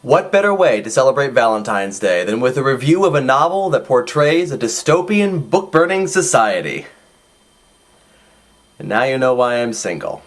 What better way to celebrate Valentine's Day than with a review of a novel that portrays a dystopian book-burning society? And now you know why I'm single.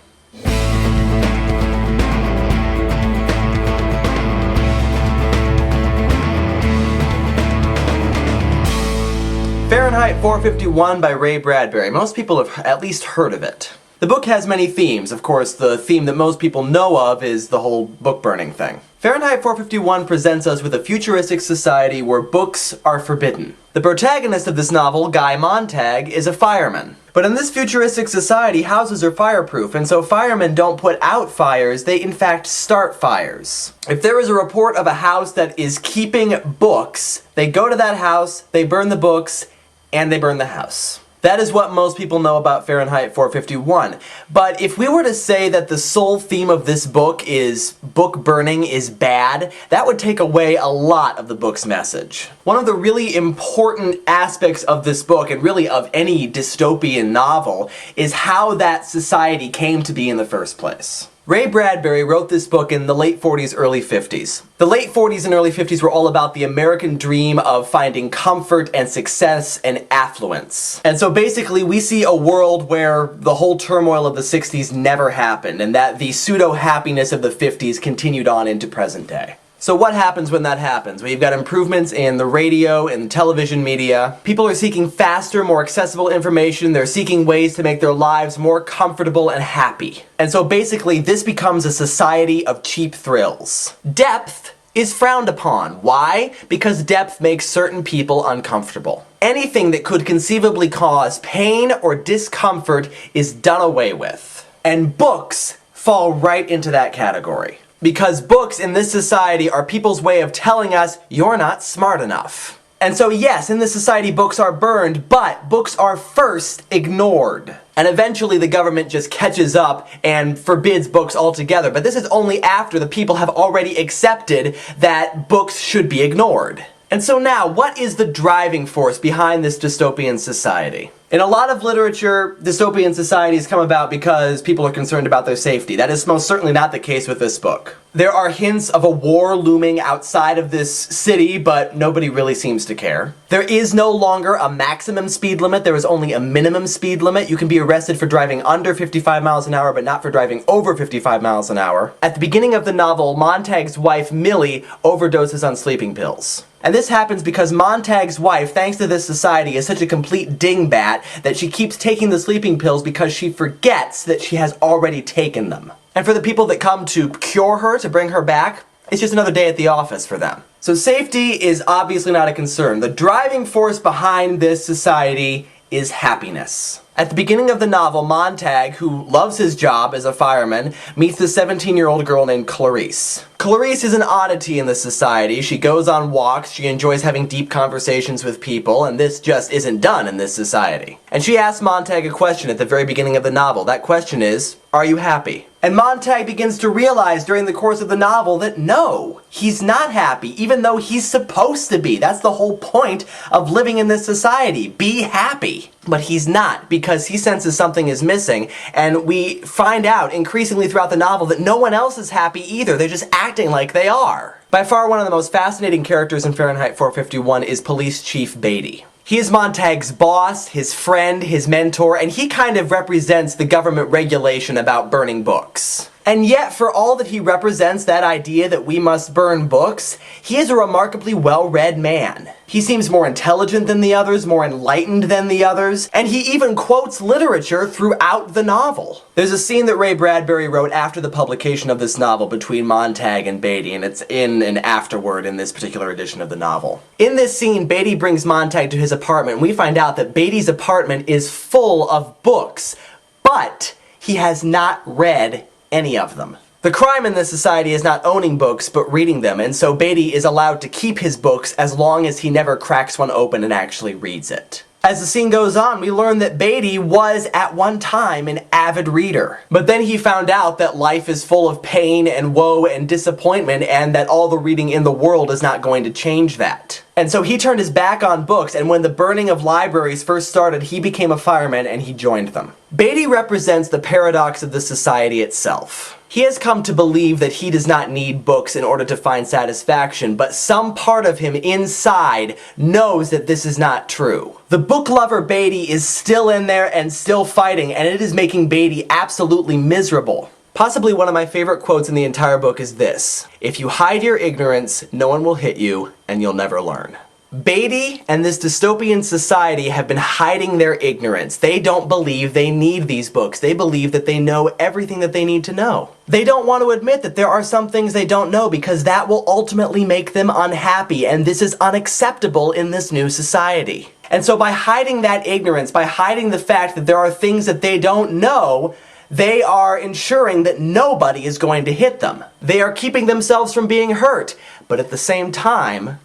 Fahrenheit 451 by Ray Bradbury. Most people have at least heard of it. The book has many themes. Of course, the theme that most people know of is the whole book burning thing. Fahrenheit 451 presents us with a futuristic society where books are forbidden. The protagonist of this novel, Guy Montag, is a fireman. But in this futuristic society, houses are fireproof, and so firemen don't put out fires, they in fact start fires. If there is a report of a house that is keeping books, they go to that house, they burn the books, and they burn the house. That is what most people know about Fahrenheit 451. But if we were to say that the sole theme of this book is book burning is bad, that would take away a lot of the book's message. One of the really important aspects of this book, and really of any dystopian novel, is how that society came to be in the first place. Ray Bradbury wrote this book in the late 40s, early 50s. The late 40s and early 50s were all about the American dream of finding comfort and success and affluence. And so basically we see a world where the whole turmoil of the 60s never happened, and that the pseudo-happiness of the 50s continued on into present day. So what happens when that happens? Well, you've got improvements in the radio and television media. People are seeking faster, more accessible information. They're seeking ways to make their lives more comfortable and happy. And so basically this becomes a society of cheap thrills. Depth is frowned upon. Why? Because depth makes certain people uncomfortable. Anything that could conceivably cause pain or discomfort is done away with. And books fall right into that category. Because books in this society are people's way of telling us you're not smart enough. And so yes, in this society books are burned, but books are first ignored. And eventually the government just catches up and forbids books altogether. But this is only after the people have already accepted that books should be ignored. And so now, what is the driving force behind this dystopian society? In a lot of literature, dystopian societies come about because people are concerned about their safety. That is most certainly not the case with this book. There are hints of a war looming outside of this city, but nobody really seems to care. There is no longer a maximum speed limit, there is only a minimum speed limit. You can be arrested for driving under 55 miles an hour, but not for driving over 55 miles an hour. At the beginning of the novel, Montag's wife, Millie, overdoses on sleeping pills. And this happens because Montag's wife, thanks to this society, is such a complete dingbat that she keeps taking the sleeping pills because she forgets that she has already taken them. And for the people that come to cure her, to bring her back, it's just another day at the office for them. So safety is obviously not a concern. The driving force behind this society is happiness. At the beginning of the novel, Montag, who loves his job as a fireman, meets the 17-year-old girl named Clarice. Clarice is an oddity in this society. She goes on walks, she enjoys having deep conversations with people, and this just isn't done in this society. And she asks Montag a question at the very beginning of the novel. That question is, are you happy? And Montag begins to realize during the course of the novel that no, he's not happy, even though he's supposed to be. That's the whole point of living in this society. Be happy. But he's not, because he senses something is missing, and we find out increasingly throughout the novel that no one else is happy either. They're just acting like they are. By far one of the most fascinating characters in Fahrenheit 451 is Police Chief Beatty. He is Montag's boss, his friend, his mentor, and he kind of represents the government regulation about burning books. And yet, for all that he represents that idea that we must burn books, he is a remarkably well-read man. He seems more intelligent than the others, more enlightened than the others, and he even quotes literature throughout the novel. There's a scene that Ray Bradbury wrote after the publication of this novel between Montag and Beatty, and it's in an afterword in this particular edition of the novel. In this scene, Beatty brings Montag to his apartment, and we find out that Beatty's apartment is full of books, but he has not read any of them. The crime in this society is not owning books, but reading them, and so Beatty is allowed to keep his books as long as he never cracks one open and actually reads it. As the scene goes on, we learn that Beatty was, at one time, an avid reader. But then he found out that life is full of pain and woe and disappointment, and that all the reading in the world is not going to change that. And so he turned his back on books, and when the burning of libraries first started, he became a fireman and he joined them. Beatty represents the paradox of the society itself. He has come to believe that he does not need books in order to find satisfaction, but some part of him inside knows that this is not true. The book lover Beatty is still in there and still fighting, and it is making Beatty absolutely miserable. Possibly one of my favorite quotes in the entire book is this: "If you hide your ignorance, no one will hit you, and you'll never learn." Beatty and this dystopian society have been hiding their ignorance. They don't believe they need these books. They believe that they know everything that they need to know. They don't want to admit that there are some things they don't know because that will ultimately make them unhappy, and this is unacceptable in this new society. And so by hiding that ignorance, by hiding the fact that there are things that they don't know, they are ensuring that nobody is going to hit them. They are keeping themselves from being hurt, but at the same time,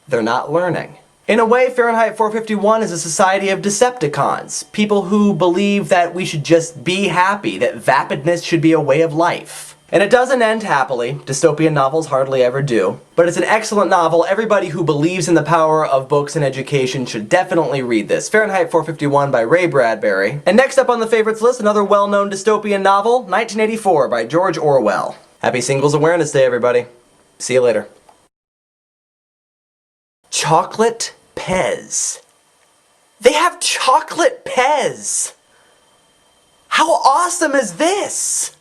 they're not learning. In a way, Fahrenheit 451 is a society of Decepticons, people who believe that we should just be happy, that vapidness should be a way of life. And it doesn't end happily. Dystopian novels hardly ever do. But it's an excellent novel. Everybody who believes in the power of books and education should definitely read this. Fahrenheit 451 by Ray Bradbury. And next up on the favorites list, another well-known dystopian novel, 1984 by George Orwell. Happy Singles Awareness Day, everybody. See you later. Chocolate Pez. They have chocolate Pez! How awesome is this?